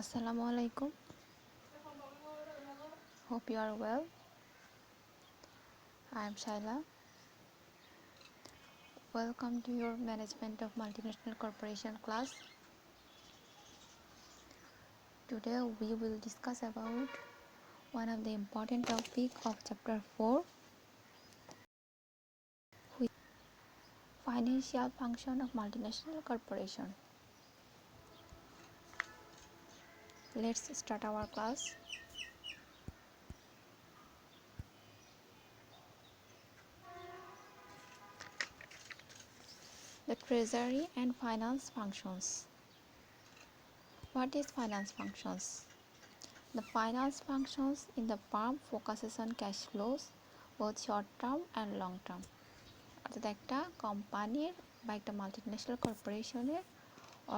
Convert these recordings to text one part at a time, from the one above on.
Assalamu alaikum. Hope you are well. I am Shaila. Welcome to your Management of Multinational Corporation class. Today we will discuss about one of the important topic of chapter 4, which is financial function of multinational corporation. Let's start our class. The treasury and finance functions. What is finance functions? The finance functions in the firm focuses on cash flows, both short term and long term. অর্থাৎ একটা কোম্পানির বা একটা multinational কর্পোরেশনের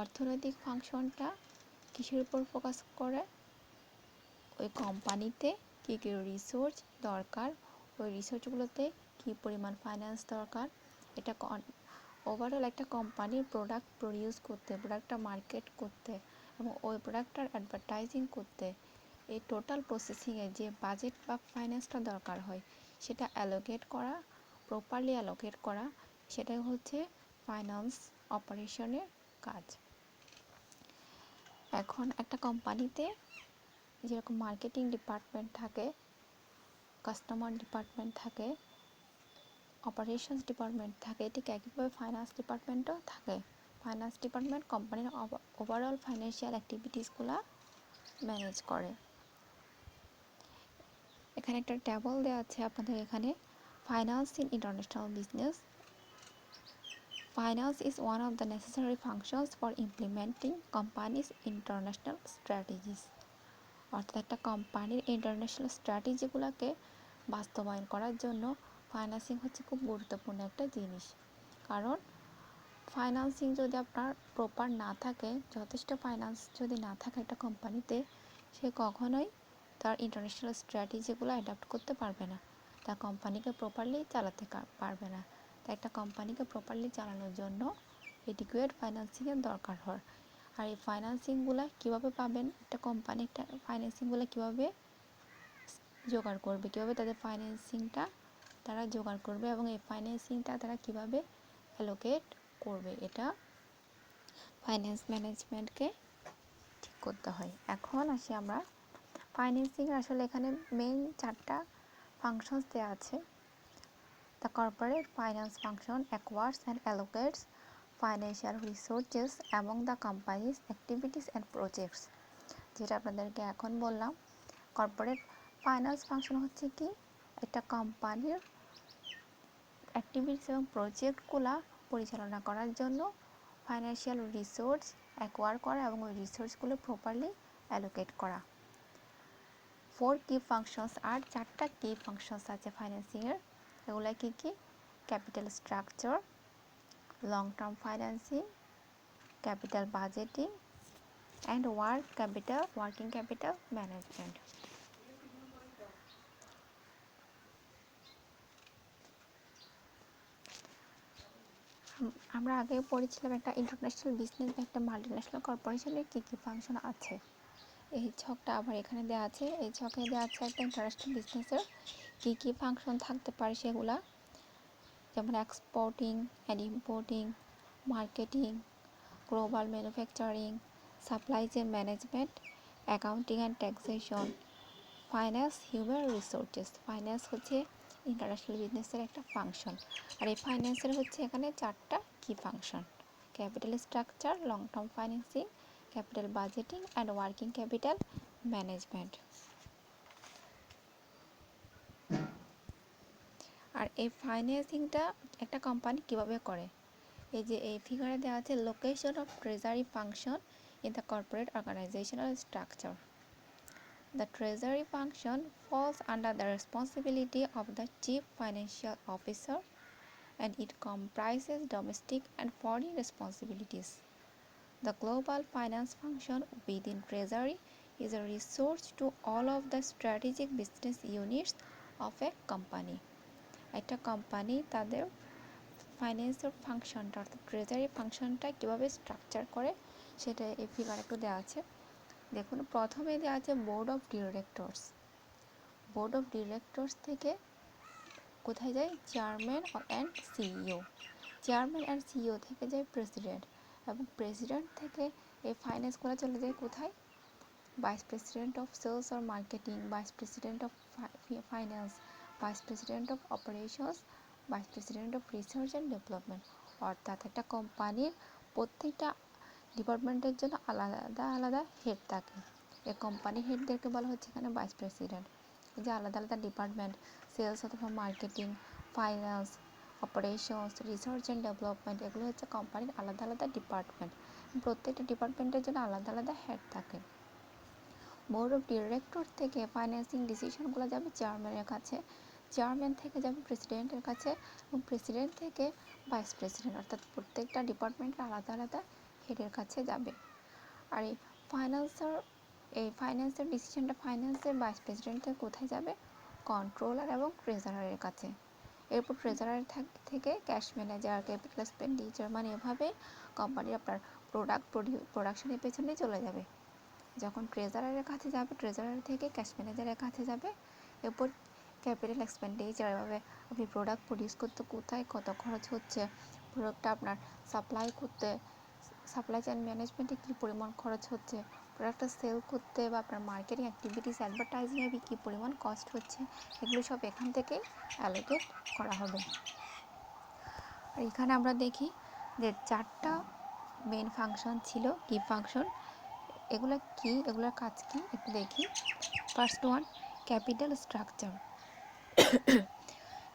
অর্থনৈতিক ফাংশনটা কিসের উপর ফোকাস করে? ওই কোম্পানিতে কী কী রিসোর্স দরকার, ওই রিসোর্সগুলোতে কী পরিমাণ ফাইন্যান্স দরকার, এটা ওভারঅল একটা কোম্পানির প্রোডাক্ট প্রডিউস করতে, প্রোডাক্টটা মার্কেট করতে এবং ওই প্রোডাক্টটার অ্যাডভার্টাইজিং করতে এই টোটাল প্রসেসিংয়ে যে বাজেট বা ফাইন্যান্সটা দরকার হয় সেটা অ্যালোকেট করা, প্রপারলি অ্যালোকেট করা, সেটাই হচ্ছে ফাইন্যান্স অপারেশনের কাজ। এখন একটা কোম্পানিতে যেরকম মার্কেটিং ডিপার্টমেন্ট থাকে, কাস্টমার ডিপার্টমেন্ট থাকে, অপারেশনস ডিপার্টমেন্ট থাকে, ঠিক একইভাবে ফাইন্যান্স ডিপার্টমেন্টও থাকে। ফাইন্যান্স ডিপার্টমেন্ট কোম্পানির ওভারঅল ফাইন্যান্সিয়াল অ্যাক্টিভিটিসগুলো ম্যানেজ করে। এখানে একটা টেবল দেওয়া আছে আপনাদের এখানে, finance in international business. Finance is one of the necessary functions for implementing companies' international strategies. অর্থাৎ একটা কোম্পানির ইন্টারন্যাশনাল স্ট্র্যাটেজিগুলোকে বাস্তবায়ন করার জন্য ফাইন্যান্সিং হচ্ছে খুব গুরুত্বপূর্ণ একটা জিনিস। কারণ ফাইন্যান্সিং যদি আপনার প্রপার না থাকে, যথেষ্ট ফাইন্যান্স যদি না থাকে একটা কোম্পানিতে, সে কখনোই তার ইন্টারন্যাশনাল স্ট্র্যাটেজিগুলো অ্যাডাপ্ট করতে পারবে না, তার কোম্পানিকে প্রপারলি চালাতে পারবে না। তাই একটা কোম্পানিকে প্রপারলি চালানোর জন্য এডিকুয়েট ফাইন্যান্সিংয়ের দরকার হয়। আর এই ফাইন্যান্সিংগুলো কীভাবে পাবেন, একটা কোম্পানি একটা ফাইন্যান্সিংগুলো কীভাবে জোগাড় করবে, কীভাবে তাদের ফাইন্যান্সিংটা তারা জোগাড় করবে এবং এই ফাইন্যান্সিংটা তারা কীভাবে অ্যালোকেট করবে, এটা ফাইন্যান্স ম্যানেজমেন্টকে ঠিক করতে হয়। এখন আসি আমরা ফাইন্যান্সিং, আসলে এখানে মেইন 4টা ফাংশনস দেওয়া আছে। The corporate finance function acquires and allocates financial resources among the company's activities and projects. যেটা আপনাদেরকে এখন বললাম, কর্পোরেট ফাইন্যান্স ফাংশন হচ্ছে কি, একটা কোম্পানির অ্যাক্টিভিটিস এবং প্রজেক্টগুলো পরিচালনা করার জন্য ফাইন্যান্সিয়াল রিসোর্স অ্যাকোয়ার করা এবং ওই রিসোর্সগুলো প্রপারলি অ্যালোকেট করা। 4 কি ফাংশনস, আর 4টা কি ফাংশনস আছে ফাইন্যান্সিংয়ের। এগুলো কী কী? Capital structure, long term financing, capital budgeting and working capital management. আমরা আগে পড়েছিলাম একটা ইন্টারন্যাশনাল বিজনেস বা একটা মাল্টিন্যাশনাল কর্পোরেশনের কী কী ফাংশন আছে। এই ছকটা আবার এখানে দেওয়া আছে। এই ছকে দেওয়া আছে একটা ইন্টারন্যাশনাল বিজনেসের কী কী ফাংশন থাকতে পারে সেগুলা, যেমন exporting and importing, marketing, global manufacturing, supply chain management, accounting and taxation, finance, human resources. Finance হচ্ছে ইন্টারন্যাশনাল বিজনেসের একটা ফাংশন, আর এই ফাইন্যান্সের হচ্ছে এখানে 4টা কি function: capital structure, long term financing, capital budgeting and working capital management. আর এই ফাইন্যান্সিংটা একটা কোম্পানি কীভাবে করে, এই যে এই ফিগারে দেওয়া আছে location of treasury function in the corporate organizational structure. The treasury function falls under the responsibility of the chief financial officer and it comprises domestic and foreign responsibilities. The global finance function within treasury is a resource to all of the strategic business units of a company. একটা company তাদের ফাইন্যান্সের ফাংশনটা অর্থাৎ treasury ফাংশনটা কীভাবে structure করে সেটা এই ফিগার একটু দেওয়া আছে। দেখুন প্রথমে দেওয়া আছে board of directors. Board of directors থেকে কোথায় যায়? Chairman and CEO. Chairman and CEO থেকে যায় প্রেসিডেন্ট, এবং প্রেসিডেন্ট থেকে এই ফাইন্যান্সগুলো চলে যায় কোথায়? Vice president of sales or marketing, vice president of finance, vice president of operations, vice president of research and development. অর্থাৎ একটা কোম্পানির প্রত্যেকটা ডিপার্টমেন্টের জন্য আলাদা আলাদা হেড থাকে। এই কোম্পানির হেডদেরকে বলা হচ্ছে এখানে ভাইস প্রেসিডেন্ট। এই যে আলাদা আলাদা ডিপার্টমেন্ট, সেলস অথবা marketing, finance, operations, research and development, এগুলো হচ্ছে কোম্পানির আলাদা আলাদা ডিপার্টমেন্ট। প্রত্যেকটা ডিপার্টমেন্টের জন্য আলাদা আলাদা হেড থাকে। বোর্ড অফ ডিরেক্টর থেকে ফাইন্যান্সিং ডিসিশনগুলো যাবে চেয়ারম্যানের কাছে, চেয়ারম্যান থেকে যাবে প্রেসিডেন্টের কাছে, এবং প্রেসিডেন্ট থেকে ভাইস প্রেসিডেন্ট, অর্থাৎ প্রত্যেকটা ডিপার্টমেন্টের আলাদা আলাদা হেডের কাছে যাবে। আর এই ফাইন্যান্সের ডিসিশনটা ফাইন্যান্সের ভাইস প্রেসিডেন্টের কোথায় যাবে? কন্ট্রোলার এবং ট্রেজারারের কাছে। এরপর ট্রেজারার থেকে ক্যাশ ম্যানেজার, ক্যাপিটাল এক্সপেন্ডিচার, মানে এভাবে কোম্পানির আপনার প্রোডাকশনের পেছনে চলে যাবে। যখন ট্রেজারারের কাছে যাবে, ট্রেজারার থেকে ক্যাশ ম্যানেজারের কাছে যাবে। এরপর ক্যাপিটাল এক্সপেন্ডিচার, এভাবে আপনি প্রোডাক্ট প্রডিউস করতে কোথায় কত খরচ হচ্ছে, প্রোডাক্টটা আপনার সাপ্লাই করতে, সাপ্লাই চেইন ম্যানেজমেন্টে কী পরিমাণ খরচ হচ্ছে, প্রোডাক্টটা সেল করতে বা আপনার মার্কেটিং অ্যাক্টিভিটিস, অ্যাডভার্টাইজিংয়ে কী পরিমাণ কস্ট হচ্ছে, এগুলো সব এখান থেকেই অ্যালোকেট করা হবে। আর এখানে আমরা দেখি যে 4টা মেন ফাংশন ছিল। কি ফাংশন? এগুলোর কাজ কি একটু দেখি। First one, capital structure.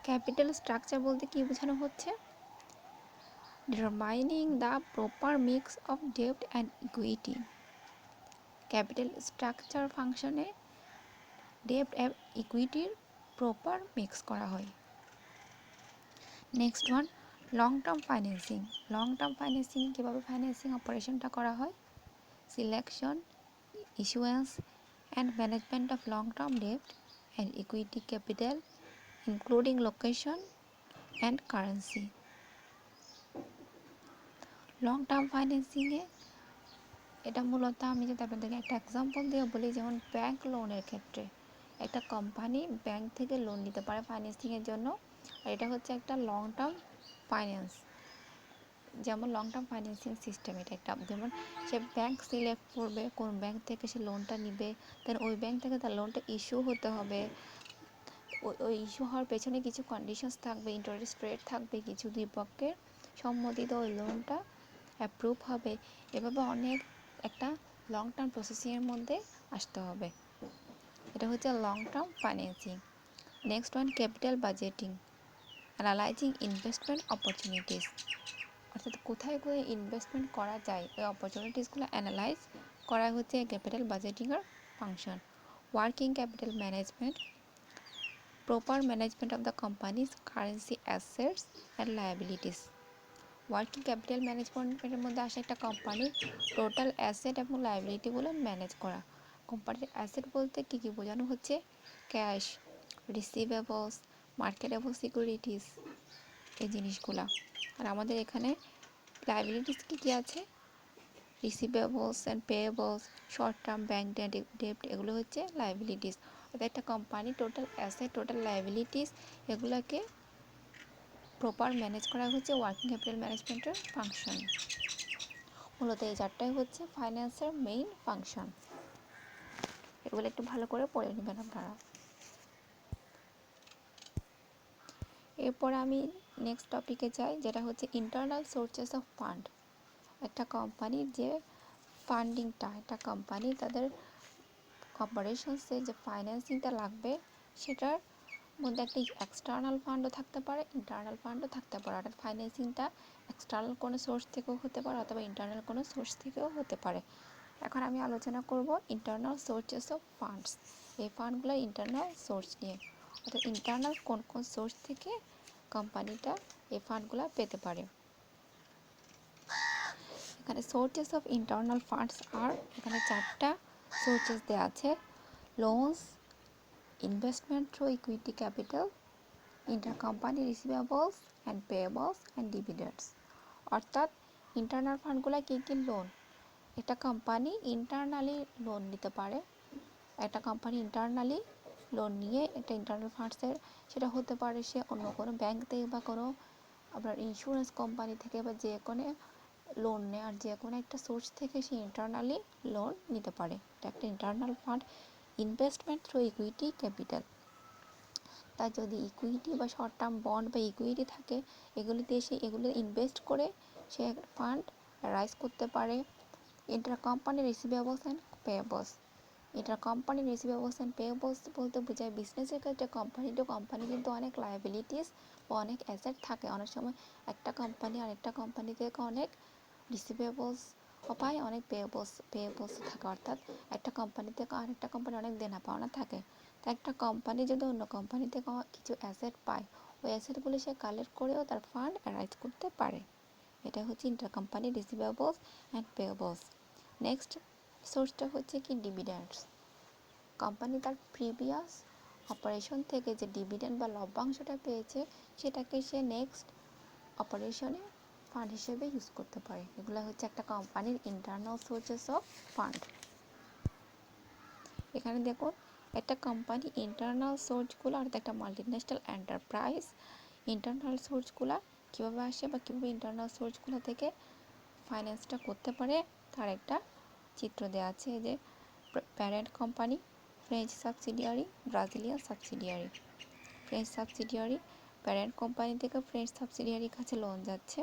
Capital structure বলতে কি বোঝানো হচ্ছে? Determining the proper mix of ডেপ্ট অ্যান্ড ইকুইটি। ক্যাপিটাল স্ট্রাকচার ফাংশনে ডেপ্ট এবং ইকুইটির প্রপার মিক্স করা হয়। Next one, long term financing. Long term financing কীভাবে ফাইন্যান্সিং অপারেশনটা করা হয়? Selection, issuance and management of long-term debt and equity capital, including location and currency. long-term financing-এ এটা মূলত আমি যদি আপনাদেরকে একটা এক্সাম্পল দিয়ে বলি, যেমন ব্যাংক লোনের ক্ষেত্রে একটা কোম্পানি ব্যাংক থেকে লোন নিতে পারে ফাইন্যান্সিংয়ের জন্য, আর এটা হচ্ছে একটা লং টার্ম ফাইন্যান্স। যেমন লং টার্ম ফাইন্যান্সিং সিস্টেম এটা একটা, যেমন সে ব্যাংক সিলেক্ট করবে কোন ব্যাংক থেকে সে লোনটা নিবে, দেন ওই ব্যাংক থেকে তার লোনটা ইস্যু হতে হবে। ওই ইস্যু হওয়ার পেছনে কিছু কন্ডিশনস থাকবে, ইন্টারেস্ট রেট থাকবে, কিছু দুই পক্ষের সম্মতিতে ওই লোনটা অ্যাপ্রুভ হবে। এভাবে অনেক একটা লং টার্ম প্রসেসিংয়ের মধ্যে আসতে হবে। এটা হচ্ছে long term financing. Next one, capital budgeting, analysing investment opportunities. অর্থাৎ কোথায় কোথায় ইনভেস্টমেন্ট করা যায়, ওই অপরচুনিটিসগুলো অ্যানালাইজ করা হচ্ছে ক্যাপিটাল বাজেটিংয়ের function. Working capital management, proper management of the company's currency assets and liabilities. Working capital ম্যানেজমেন্টের মধ্যে আসে একটা কোম্পানির টোটাল অ্যাসেট এবং লায়াবিলিটিগুলো ম্যানেজ করা। কোম্পানির অ্যাসেট বলতে কী কী বোঝানো হচ্ছে? ক্যাশ, রিসিভেবলস, মার্কেটেবল সিকিউরিটিস, এই জিনিসগুলা। আর আমাদের এখানে লায়াবিলিটিস কী কী আছে? Receivables and পেয়েবলস, short term bank ডেপ্ট, এগুলো হচ্ছে লায়াবিলিটিস। অর্থাৎ একটা company total asset, total liabilities, এগুলোকে প্রপার ম্যানেজ করা হচ্ছে ওয়ার্কিং ক্যাপিটাল ম্যানেজমেন্টের ফাংশন। মূলত এই 4টাই হচ্ছে ফাইন্যান্সের মেইন ফাংশন। এগুলো একটু ভালো করে পড়ে নেবেন আপনারা। এরপর আমি নেক্সট টপিকে যাই, যেটা হচ্ছে ইন্টারনাল সোর্সেস অফ ফান্ড। একটা কোম্পানির যে ফান্ডিংটা, একটা কোম্পানি তাদের অপারেশনসে যে ফাইন্যান্সিংটা লাগবে, সেটার মধ্যে একটা এক্সটার্নাল ফান্ডও থাকতে পারে, ইন্টারনাল ফান্ডও থাকতে পারে। অর্থাৎ ফাইন্যান্সিংটা এক্সটার্নাল কোনো সোর্স থেকেও হতে পারে অথবা ইন্টারনাল কোনো সোর্স থেকেও হতে পারে। এখন আমি আলোচনা করব ইন্টারনাল সোর্সেস অফ ফান্ডস, এই ফান্ডগুলোর ইন্টারনাল সোর্স নিয়ে। অর্থাৎ ইন্টারনাল কোন কোন সোর্স থেকে কোম্পানিটা এই ফান্ডগুলো পেতে পারে। এখানে সোর্সেস অফ ইন্টারনাল ফান্ডস আর এখানে 4টা সোর্সেস দেওয়া আছে: loans, investment through equity capital, intercompany receivables and payables and dividends. অর্থাৎ ইন্টারনাল ফান্ডগুলো কী কী? লোন, একটা কোম্পানি ইন্টারনালি লোন নিতে পারে, একটা কোম্পানি ইন্টারনালি লোন নিয়ে একটা ইন্টারনাল ফান্ডসের, সেটা হতে পারে সে অন্য কোনো ব্যাংক থেকে বা কোনো আপনার ইন্স্যুরেন্স কোম্পানি থেকে বা যে কোনো লোন নেওয়ার যে কোনো একটা সোর্স থেকে সে ইন্টারনালি লোন নিতে পারে। এটা একটা internal fund. Investment through equity capital, তার যদি ইকুইটি বা শর্ট টার্ম বন্ড বা ইকুইটি থাকে, এগুলিতে এসে এগুলো ইনভেস্ট করে সে ফান্ড রাইজ করতে পারে। Inter company receivables and payables, inter company receivables and payables বলতে বোঝায় বিজনেসের ক্ষেত্রে কোম্পানি কিন্তু অনেক লায়াবিলিটিস বা অনেক অ্যাসেট থাকে। অনেক সময় একটা কোম্পানি আরেকটা কোম্পানি থেকে অনেক রিসিভেবলস পায়, অনেক পেয়েবলস থাকে, অর্থাৎ একটা কোম্পানি থেকে আরেকটা কোম্পানি অনেক দেনা পাওনা থাকে। তো একটা কোম্পানি যদি অন্য কোম্পানি থেকে কিছু অ্যাসেট পায়, ওই অ্যাসেটগুলো সে কালেক্ট করেও তার ফান্ড অ্যারাইজ করতে পারে। এটা হচ্ছে inter company receivables and পেয়েবলস। Next সোর্সটা হচ্ছে কি ডিভিডেন্ডস। কোম্পানি তার প্রিভিয়াস অপারেশন থেকে যে ডিভিডেন্ড বা লভ্যাংশটা পেয়েছে, সেটাকে সে নেক্সট অপারেশনে ফান্ড হিসেবে ইউজ করতে পারে। এগুলো হচ্ছে একটা কোম্পানির ইন্টারনাল সোর্সেস অফ ফান্ড। এখানে দেখুন একটা কোম্পানি ইন্টারনাল সোর্সগুলো, অর্থাৎ একটা মাল্টিন্যাশনাল এন্টারপ্রাইজ ইন্টারনাল সোর্সগুলো কীভাবে আসে বা কীভাবে ইন্টারনাল সোর্সগুলো থেকে ফাইন্যান্সটা করতে পারে, তার একটা চিত্র দেওয়া আছে। যে parent company, French subsidiary, Brazilian subsidiary. French subsidiary, parent company থেকে ফ্রেঞ্চ সাবসিডিয়ারির কাছে লোন যাচ্ছে,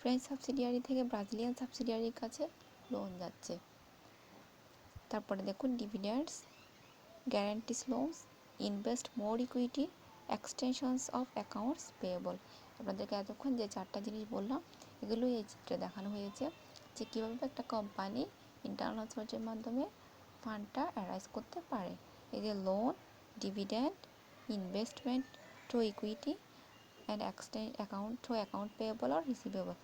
ফ্রেঞ্চ সাবসিডিয়ারি থেকে ব্রাজিলিয়ান সাবসিডিয়ারির কাছে লোন যাচ্ছে। তারপরে দেখুন ডিভিডেন্ডস, গ্যারান্টিস loans, invest more equity, extensions of accounts payable. আপনাদেরকে এতক্ষণ যে চারটা জিনিস বললাম, এগুলোই এই চিত্রে দেখানো হয়েছে যে কীভাবে একটা কোম্পানি ইন্টারনাল সোর্সের মাধ্যমে ফান্ডটা অ্যারাইজ করতে পারে। এই যে loan, dividend, investment through equity and account payable আর রিসিভেবল,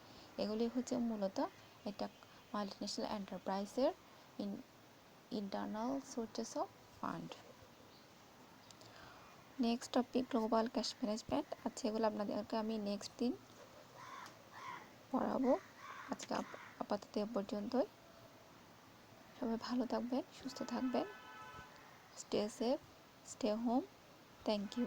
এগুলি হচ্ছে মূলত একটা মাল্টিন্যাশনাল এন্টারপ্রাইজের internal sources of fund. Next topic global cash management. আচ্ছা, এগুলো আপনাদেরকে আমি নেক্সট দিন পড়াবো। আজকে আপাতত এ পর্যন্তই। সবাই ভালো থাকবেন, সুস্থ থাকবেন, stay safe, stay home. Thank you.